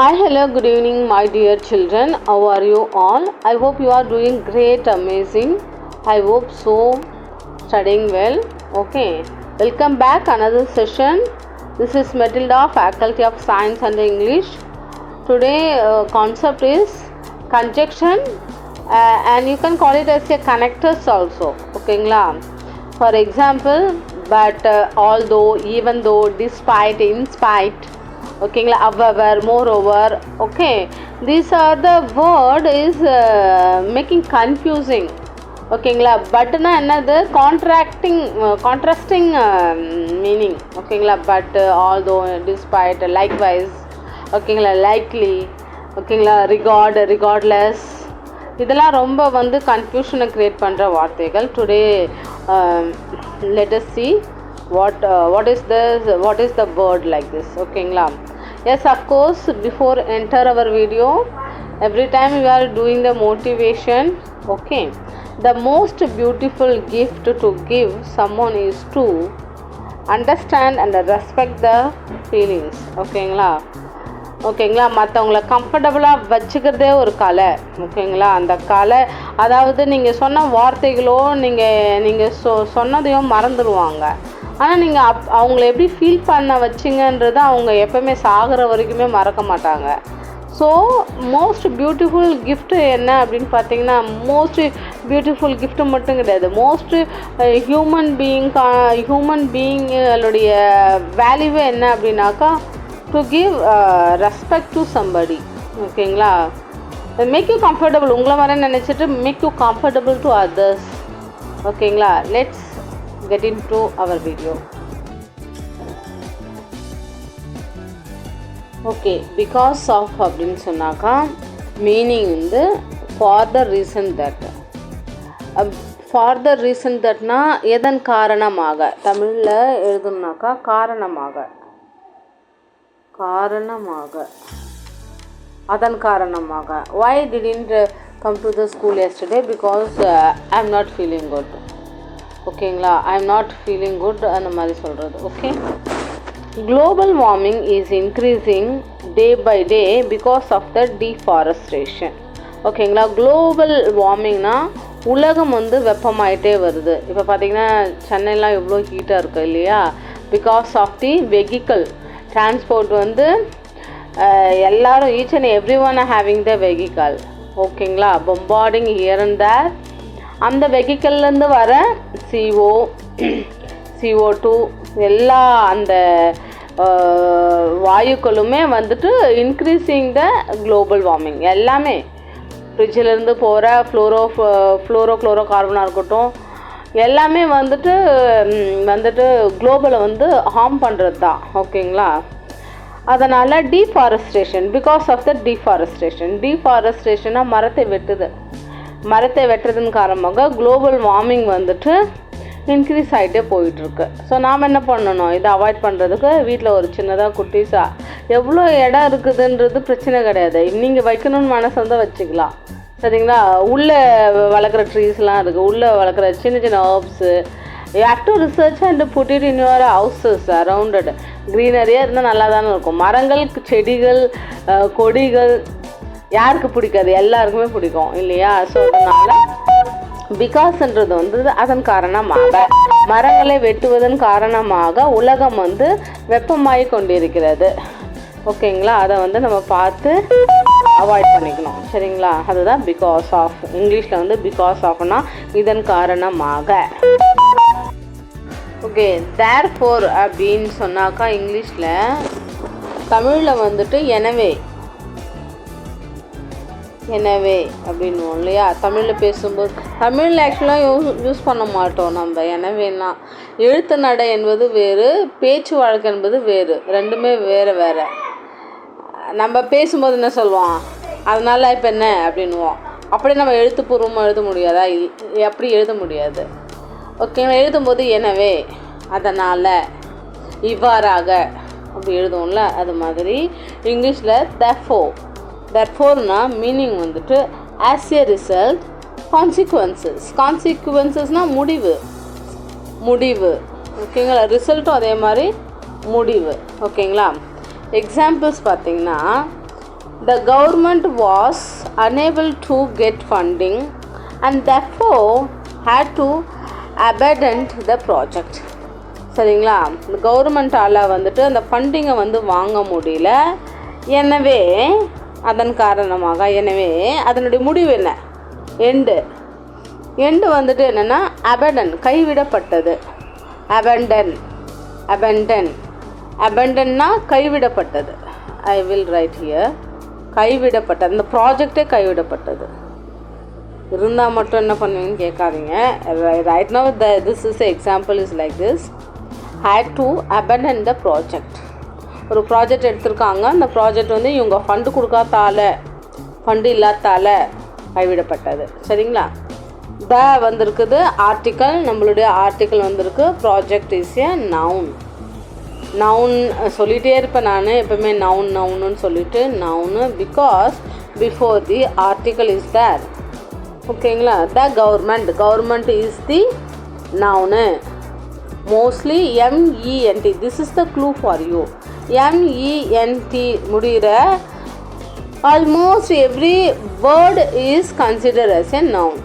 Hi, hello, good evening, my dear children. How are you all? I hope you are doing great, amazing. I hope so. Studying well. Okay. Welcome back. Another session. This is Matilda, Faculty of Science and English. Today, concept is conjunction, and you can call it as a connectors also. Okay, for example, but, although, even though, despite, in spite. Okay, however, moreover. Okay, these are the word is making confusing. Okay, but another contrasting meaning. Okay, but, although, despite, likewise. Okay, likely. Okay, regardless. இதெல்லாம் ரொம்ப வந்து கன்ஃபியூஷனை create பண்ணுற வார்த்தைகள். Today let us see what is the word like this. ஓகேங்களா? Yes, of course, before enter our video, every time we are doing the motivation. Okay, the most beautiful gift to give someone is to understand and respect the feelings. ஓகேங்களா, மற்றவங்கள கம்ஃபர்டபுளாக வச்சுக்கிறதே ஒரு கலை. ஓகேங்களா, அந்த கலை, அதாவது நீங்கள் சொன்ன வார்த்தைகளோ நீங்கள் சொன்னதையும் மறந்துடுவாங்க. ஆனால் நீங்கள் அவங்கள எப்படி ஃபீல் பண்ண வச்சிங்கன்றதை அவங்க எப்போவுமே சாகிற வரைக்குமே மறக்க மாட்டாங்க. ஸோ மோஸ்ட் பியூட்டிஃபுல் கிஃப்ட்டு என்ன அப்படின்னு பார்த்தீங்கன்னா, மோஸ்ட் பியூட்டிஃபுல் கிஃப்ட்டு மட்டும் கிடையாது, மோஸ்ட் ஹியூமன் பீயிங்களுடைய வேல்யூவே என்ன அப்படின்னாக்கா, to give respect to somebody. ஓகேங்களா, மேக் யூ கம்ஃபர்டபுள், உங்களை மாதிரி நினச்சிட்டு make you comfortable to others. ஓகேங்களா, let's get into our video. Okay, because of அப்படின்னு சொன்னாக்கா மீனிங் வந்து ஃபார் த ரீசன் தட்னா எதன் காரணமாக, தமிழில் எழுதணுனாக்கா காரணமாக, அதன் காரணமாக. why didn't come to the school yesterday? because I am not feeling good. ஓகேங்களா, I am not feeling good, அந்த மாதிரி சொல்கிறது. Okay, global warming is increasing day by day because of the deforestation. ஓகேங்களா, குளோபல் வார்மிங்னா உலகம் வந்து வெப்பமாயிட்டே வருது. இப்போ பார்த்திங்கன்னா சென்னைலாம் எவ்வளோ ஹீட்டாக இருக்குது இல்லையா, because of the vehicle transport வந்து எல்லோரும் each and every one having the vehicle. ஓகேங்களா, பொம்பார்டிங் ஹியர் அண்ட் தேர். அந்த வெஹிக்கல்லேருந்து வர CO2 எல்லா அந்த வாயுக்களுமே வந்துட்டு இன்க்ரீஸிங் த குளோபல் வார்மிங். எல்லாமே ஃப்ரிட்ஜிலேருந்து போகிற ஃப்ளோரோ கார்பனாக இருக்கட்டும், எல்லாமே வந்துட்டு குளோபலை வந்து ஹார்ம் பண்ணுறது தான். ஓகேங்களா, அதனால் டீஃபாரஸ்ட்ரேஷன், பிகாஸ் ஆஃப் த டீஃபாரஸ்ட்ரேஷனாக மரத்தை வெட்டுறதுன்னு காரணமாக குளோபல் வார்மிங் வந்துட்டு இன்க்ரீஸ் ஆகிட்டே போயிட்டுருக்கு. ஸோ நாம் என்ன பண்ணணும், இதை அவாய்ட் பண்ணுறதுக்கு வீட்டில் ஒரு சின்னதாக குட்டிஸாக எவ்வளோ இடம் இருக்குதுன்றது பிரச்சனை கிடையாது, நீங்கள் வைக்கணும்னு மனசு வந்து வச்சுக்கலாம். சரிங்களா, உள்ளே வளர்க்குற ட்ரீஸ்லாம் இருக்குது, உள்ளே வளர்க்குற சின்ன herbs. You have to research and put it in your houses around. க்ரீனரியாக இருந்தால் நல்லா தானே இருக்கும். மரங்கள், செடிகள், கொடிகள் யாருக்கு பிடிக்காது, எல்லாருக்குமே பிடிக்கும் இல்லையா. ஸோ அதனால் பிகாஸ்ன்றது வந்து அதன் காரணமாக, மரங்களை வெட்டுவதன் காரணமாக உலகம் வந்து வெப்பமாகி கொண்டிருக்கிறது. ஓகேங்களா, அதை வந்து நம்ம பார்த்து அவாய்ட் பண்ணிக்கணும். சரிங்களா, அதுதான் பிகாஸ் ஆஃப். இங்கிலீஷில் வந்து பிகாஸ் ஆஃப்னா இதன் காரணமாக. ஓகே, தேர்ஃபோர் அப்படின்னு சொன்னாக்கா இங்கிலீஷில், தமிழில் வந்துட்டு எனவே அப்படின்னுவோம் இல்லையா. தமிழில் பேசும்போது, தமிழில் ஆக்சுவலாக யூஸ் பண்ண மாட்டோம் நம்ம எனவேன்னா. எழுத்து நடை என்பது வேறு, பேச்சு வழக்கு என்பது வேறு, ரெண்டுமே வேறு. நம்ம பேசும்போது என்ன சொல்லுவோம், அதனால் இப்போ என்ன அப்படின்வோம். அப்படி நம்ம எழுத்துப்பூர்வமாக எழுத முடியாதா? அப்படி எழுத முடியாது. ஓகேங்களா, எழுதும்போது எனவே, அதனால், இவ்வாறாக அப்படி எழுதுவோம்ல, அது மாதிரி இங்கிலீஷில் therefore மீனிங் வந்துட்டு as a result, கான்சிக்வன்சஸ்னால் முடிவு. ஓகேங்களா, ரிசல்ட்டும் அதே மாதிரி முடிவு. ஓகேங்களா, எக்ஸாம்பிள்ஸ் பார்த்திங்கன்னா, The government was unable to get funding and therefore had to abandon the project. சரிங்களா, இந்த கவர்மெண்ட்டால் வந்துட்டு அந்த ஃபண்டிங்கை வந்து வாங்க முடியல. எனவே அதன் காரணமாக அதனுடைய முடிவு என்ன, எண்டு வந்துட்டு என்னென்னா அபண்டன், கைவிடப்பட்டது. அபண்டன்னா கைவிடப்பட்டது. ஐ வில் ரைட் ஹியர், கைவிடப்பட்டது. அந்த ப்ராஜெக்டே கைவிடப்பட்டது. இருந்தால் மட்டும் என்ன பண்ணுவீங்கன்னு கேட்காதீங்க. Right now this is example is like this, had to abandon the project. ஒரு ப்ராஜெக்ட் எடுத்திருக்காங்க, அந்த ப்ராஜெக்ட் வந்து இவங்க ஃபண்டு இல்லாதால கைவிடப்பட்டது. சரிங்களா, வந்திருக்குது ஆர்டிக்கல், நம்மளுடைய ஆர்டிக்கல் வந்திருக்கு. ப்ராஜெக்ட் இஸ் ஏ நவுன் சொல்லிகிட்டே இருப்பேன் நான் எப்பவுமே, நவுன்னு சொல்லிட்டு noun, because before the article is there. ஓகேங்களா, the government is the noun. Mostly MENT, this is the clue for you. MENT முடிகிற almost every word is consider as a noun.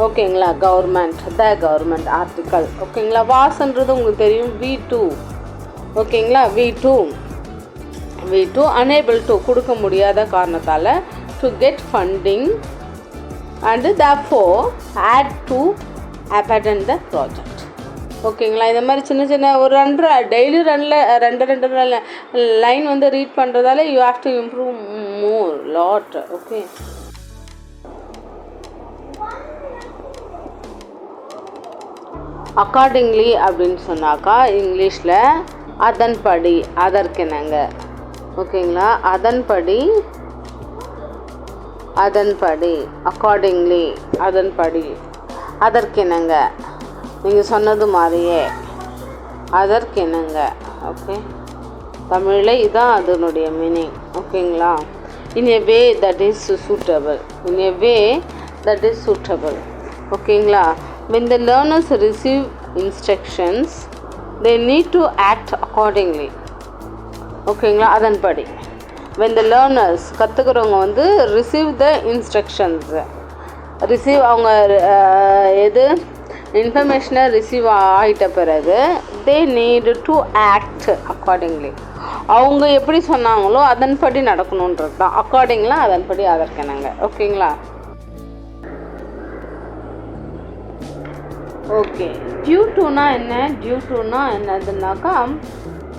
ஓகேங்களா, government, the government, article. ஓகேங்களா, வாஸ்ன்றது உங்களுக்கு தெரியும், V2. ஓகேங்களா, V2 unable to, கொடுக்க முடியாத காரணத்தால், to get funding and therefore had to abandon the project. ஓகேங்களா, இந்த மாதிரி சின்ன ஒரு டெய்லி ரெண்டு லைன் வந்து ரீட் பண்ணுறதால you have to improve more lot. Okay, accordingly அப்படின்னு சொன்னாக்கா இங்கிலீஷில் அதன்படி, அதற்கெனங்க. ஓகேங்களா, அதன்படி, அக்கார்டிங்லி, அதன்படி, அதற்கெனங்க, நீங்கள் சொன்னது மாதிரியே, அதற்கெனங்க. ஓகே, தமிழில் இதுதான் அதனுடைய மீனிங். ஓகேங்களா, இன் எ வே தட் இஸ் சூட்டபிள். ஓகேங்களா, when the learners receive instructions they need to act accordingly. ஓகேங்களா, அதன்படி. when the learners, கற்றுக்கிறவங்க வந்து receive the instructions, அவங்க இன்ஃபர்மேஷனை ரிசீவ் ஆகிட்ட பிறகு they need to act accordingly. அவங்க எப்படி சொன்னாங்களோ அதன்படி நடக்கணுன்றது தான் அக்கார்டிங்லாம், அதன்படி, அதற்கெனங்க. ஓகேங்களா, ஓகே. டியூ டுனா என்னதுன்னாக்கா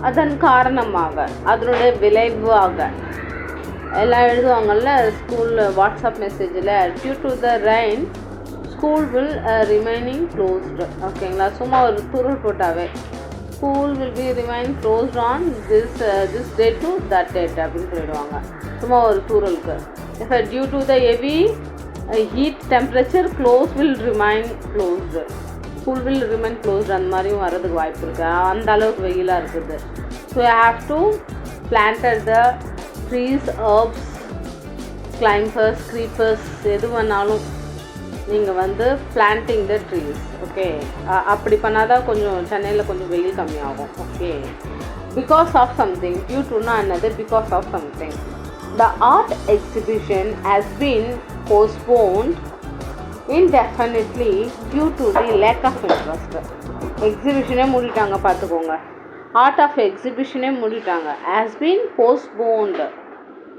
அதன் காரணமாக, அதனுடைய விளைவாக. எல்லாம் எழுதுவாங்கள்ல ஸ்கூலில் வாட்ஸ்அப் மெசேஜில், due to the rain school will remaining closed. ஓகேங்களா, சும்மா ஒரு துருள் போட்டாவே school will be remain closed on this date to that date அப்படின்னு சொல்லிடுவாங்க, சும்மா ஒரு துருளுக்கு. இப்போ due to the heavy heat temperature close will remain closed, school will remain closed, அந்த மாதிரியும் வரதுக்கு வாய்ப்பு இருக்குது. அந்த அளவுக்கு வெயிலாக இருக்குது. So I have to planted the trees, herbs, climbers, creepers, எது வேணாலும் நீங்கள் வந்து பிளான்டிங் த ட்ரீஸ். ஓகே, அப்படி பண்ணாதான் கொஞ்சம் சென்னையில் கொஞ்சம் வெயில் கம்மியாகும். Okay, because of something. Due டுனா என்னது, because of something. The art exhibition has been postponed indefinitely due to the lack of interest. எக்ஸிபிஷனே மூடிட்டாங்க, பார்த்துக்கோங்க. ஆர்ட் ஆஃப் எக்ஸிபிஷனே மூடிட்டாங்க, has been postponed.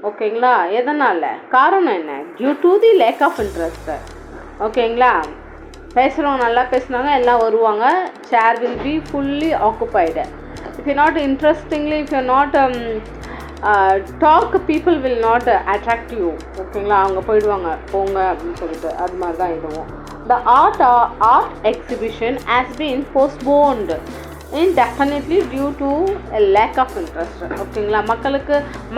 ஓகேங்களா, எதனால், காரணம் என்ன, due to the lack of interest. ஓகேங்களா, பேசுகிறவங்க நல்லா பேசுனாங்க, எல்லாம் வருவாங்க. Chair will be fully occupied. If you not interestingly, if you not talk, people will not attract you. ஓகேங்களா, அவங்க போயிடுவாங்க, போங்க அப்படின்னு சொல்லிட்டு. அது மாதிரி தான் இதுவும். த art exhibition has been postponed indefinitely due to a lack of interest. ஓகேங்களா,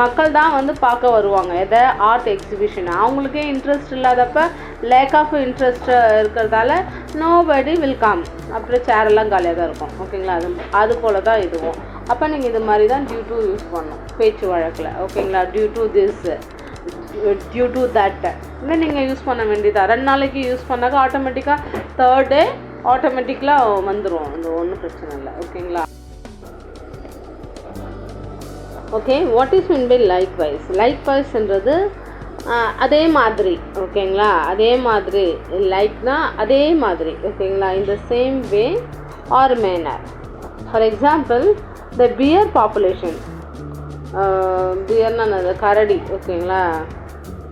மக்கள் தான் வந்து பார்க்க வருவாங்க எதை, ஆர்ட் எக்ஸிபிஷன். அவங்களுக்கே இன்ட்ரெஸ்ட் இல்லாதப்ப லேக் ஆஃப் இன்ட்ரெஸ்ட் இருக்கிறதால நோபடி வில் கம். அப்புறம் சேரெல்லாம் காலியாக தான் இருக்கும். ஓகேங்களா, அது போல் தான் இதுவும். அப்போ நீங்கள் இது மாதிரி தான் டியூ டு யூஸ் பண்ணணும் பேச்சு வழக்கில். ஓகேங்களா, due to this, due to that இல்லை நீங்கள் யூஸ் பண்ண வேண்டியதா. 2 நாளைக்கு யூஸ் பண்ணாக்க ஆட்டோமேட்டிக்காக தேர்ட் டே ஆட்டோமேட்டிக்கலாக வந்துடும். அந்த ஒன்றும் பிரச்சனை இல்லை. ஓகேங்களா, okay, what is mean by likewise? லைக்வைஸ்ன்றது அதே மாதிரி, ஓகேங்களா? அதே மாதிரி, லைக்னா அதே மாதிரி, ஓகேங்களா? In the same way or manner. For example, the bear population, பியர்னா அந்த கரடி, ஓகேங்களா?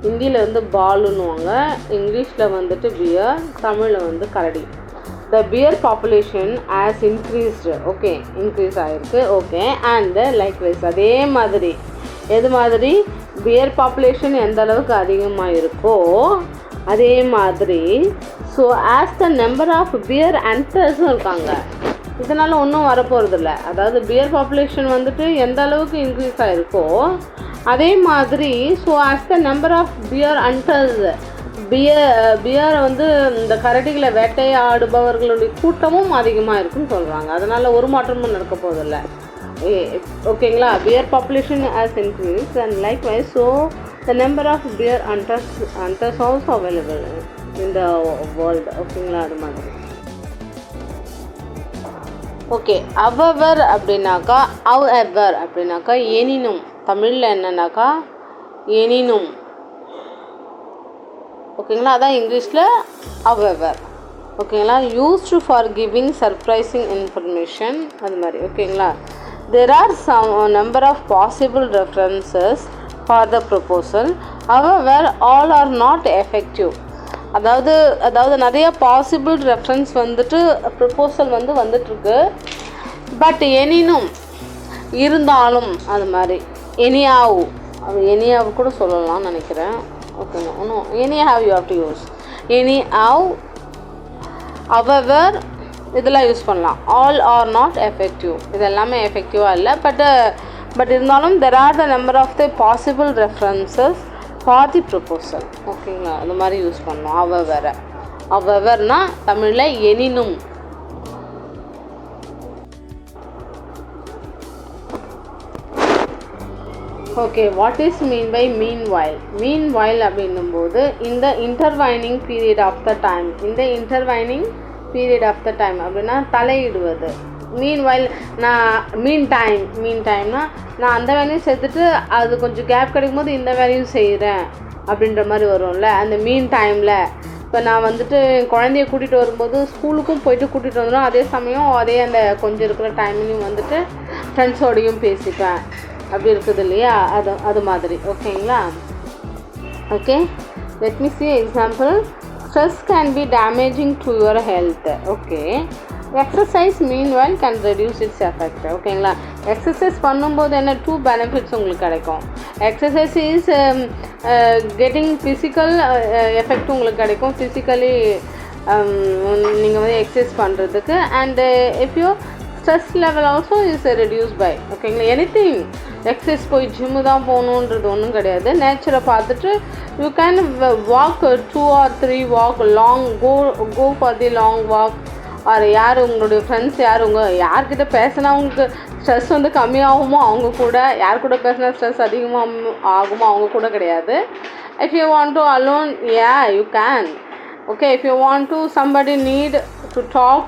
ஹிந்தியில் வந்து பாலுன்னுவாங்க, இங்கிலீஷில் வந்துட்டு பியர், தமிழில் வந்து கரடி. The bear population has increased, okay, increase ஆயிருக்கு, okay, and likewise அதே மாதிரி, எது மாதிரி? பியர் பாப்புலேஷன் எந்த அளவுக்கு அதிகமாக இருக்கோ அதே மாதிரி, so as the number of bear ஹண்டர்ஸும் இருக்காங்க. இதனால் ஒன்றும் வரப்போகிறதில்ல. அதாவது பியர் பாப்புலேஷன் வந்துட்டு எந்த அளவுக்கு இன்க்ரீஸ் ஆகிருக்கோ அதே மாதிரி, so as the number of bear hunters, பியரை வந்து இந்த கரடிகளை வேட்டையாடுபவர்களுடைய கூட்டமும் அதிகமாக இருக்குன்னு சொல்கிறாங்க. அதனால் ஒரு மாற்றமும் நடக்க போதில்லை, ஓகேங்களா? Bear population has increase and likewise, so the number of bear hunters also available in the world, ஓகேங்களா? அது மாதிரி. ஓகே, அவவர் அப்படின்னாக்கா, அவெவர் அப்படின்னாக்கா எனினும், தமிழில் என்னன்னாக்கா எனினும், ஓகேங்களா? அதான் இங்கிலீஷில் அவெவர், ஓகேங்களா? Used for giving surprising information, அது மாதிரி, ஓகேங்களா? There are some number of possible references for the proposal, however all are not effective. அதாவது நிறைய பாசிபிள் ரெஃபரன்ஸ் வந்துட்டு ப்ரொபோசல் வந்து வந்துட்டுருக்கு, பட் எனினும், இருந்தாலும், அது மாதிரி. எனியாவு, அது எனியாவு கூட சொல்லலாம்னு நினைக்கிறேன், ஓகேங்க. இன்னும் anyhow you have to use anyhow, however இதெல்லாம் யூஸ் பண்ணலாம். ஆல் ஆர் நாட் எஃபெக்டிவ், இது எல்லாமே எஃபெக்டிவாக இல்லை, பட் இருந்தாலும் there are the number of the possible references for the proposal, ஓகேங்களா? அந்த மாதிரி யூஸ் பண்ணலாம். howeverனா தமிழில் எனினும். Okay, what is mean by meanwhile? Meanwhile அப்படின்னும்போது இந்த intervening period of the time, இந்த intervening period of the time அப்படின்னா தலையிடுவது. மீன்வைல், நான் மீன் டைம்னா நான் அந்த வேலையும் சேர்த்துட்டு அது கொஞ்சம் கேப் கிடைக்கும் போது இந்த வேலையும் செய்கிறேன் அப்படின்ற மாதிரி வரும்ல. அந்த மீன் டைமில் இப்போ நான் வந்துட்டு குழந்தைய கூட்டிகிட்டு வரும்போது ஸ்கூலுக்கும் போயிட்டு கூட்டிகிட்டு வந்துடும், அதே சமயம் அதே அந்த கொஞ்சம் இருக்கிற டைம்லையும் வந்துட்டு ஃப்ரெண்ட்ஸோடையும் பேசிப்பேன், அப்படி இருக்குது இல்லையா? அது மாதிரி, ஓகேங்களா? Okay, let me see example. Stress can be damaging to your health. Okay, exercise meanwhile can reduce its effect. ஓகேங்களா? எக்ஸசைஸ் பண்ணும்போது என்ன 2 பெனிஃபிட்ஸ் உங்களுக்கு கிடைக்கும். Exercise is getting physical effect உங்களுக்கு கிடைக்கும், ஃபிசிக்கலி நீங்கள் வந்து எக்ஸசைஸ் பண்ணுறதுக்கு. And if you stress level also is reduce by, ஓகேங்களா? எனிதிங், எக்ஸசைஸ் போய் ஜிம்மு தான் போகணுன்றது ஒன்றும் கிடையாது. நேச்சரை பார்த்துட்டு you can walk 2 or 3 walk long, go for the long walk. Or யார் உங்களுடைய ஃப்ரெண்ட்ஸ், யார்கிட்ட பேசினா உங்களுக்கு ஸ்ட்ரெஸ் வந்து கம்மியாகுமோ அவங்க கூட, யார் கூட பேசினா ஸ்ட்ரெஸ் அதிகமாக ஆகுமோ அவங்க கூட கிடையாது. If you want to alone, you can. Okay, if you want to somebody need to talk,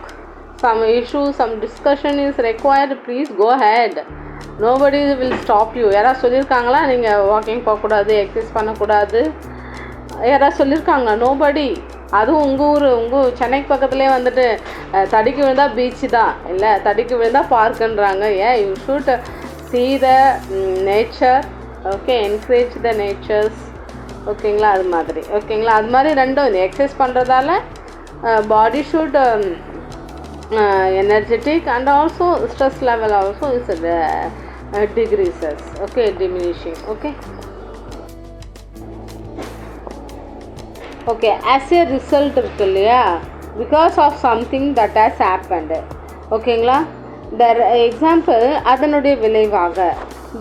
some issue, some discussion is required, please go ahead, nobody will stop you. யாராவது சொல்லியிருக்காங்களா நீங்கள் வாக்கிங் போகக்கூடாது, exercise பண்ணக்கூடாது? யாராவது சொல்லியிருக்காங்களா? Nobody. அதுவும் உங்கள் சென்னைக்கு பக்கத்துலேயே வந்துட்டு தடிக்கு விழுந்தால் பீச்சு தான், இல்லை தடிக்கு விழுந்தால் பார்க்குன்றாங்க. You should see the nature, okay, encourage the natures, ஓகேங்களா? அது மாதிரி, ஓகேங்களா? அது மாதிரி ரெண்டும், இந்த எக்ஸசைஸ் பண்ணுறதால பாடி should energetic and also stress level also is decreases, okay, diminishing, okay. Okay, as a result இருக்கு இல்லையா, because of something that has happened, ஓகேங்களா? the example, அதனுடைய விளைவாக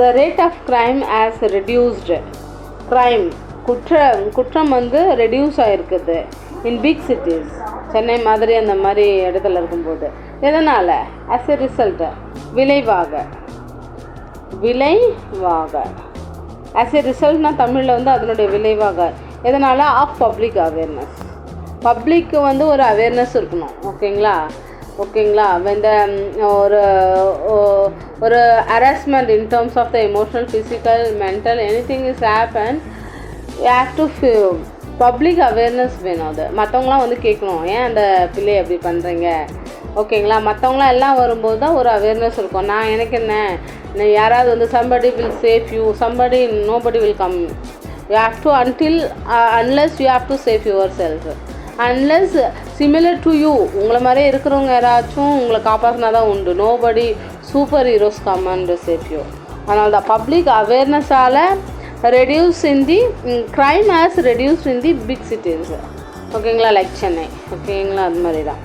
the rate of crime has reduced. crime, குற்றம் வந்து reduce ஆகிருக்குது in big cities, Chennai மாதிரி அந்த மாதிரி இடத்துல இருக்கும்போது. எதனால்? as a result, விளைவாக. as a ரிசல்ட்னா தமிழில் வந்து அதனுடைய விளைவாக. எதனால்? Of public awareness. பப்ளிக்கு வந்து ஒரு அவேர்னஸ் இருக்கணும், ஓகேங்களா? ஓகேங்களா. when the ஒரு harassment in terms of the emotional, physical, mental, anything is happen, you have to public awareness வேணும். அது மற்றவங்களாம் வந்து கேட்கணும், ஏன் அந்த பிள்ளை அப்படி பண்ணுறீங்க, ஓகேங்களா. மற்றவங்களாம் எல்லாம் வரும்போது தான் ஒரு அவேர்னஸ் இருக்கும். நான் எனக்கு என்ன, யாராவது வந்து somebody will save you, nobody will come. You have to unless you have to save yourself, unless similar to you உங்களை மாதிரியே இருக்கிறவங்க யாராச்சும் உங்களை காப்பாற்றினா தான் உண்டு. nobody super heroes come and save you. அதனால தான் public அவேர்னஸால் reduce in the crime has reduced in the big cities, ஓகேங்களா, லைக் சென்னை, ஓகேங்களா, அது மாதிரி தான்.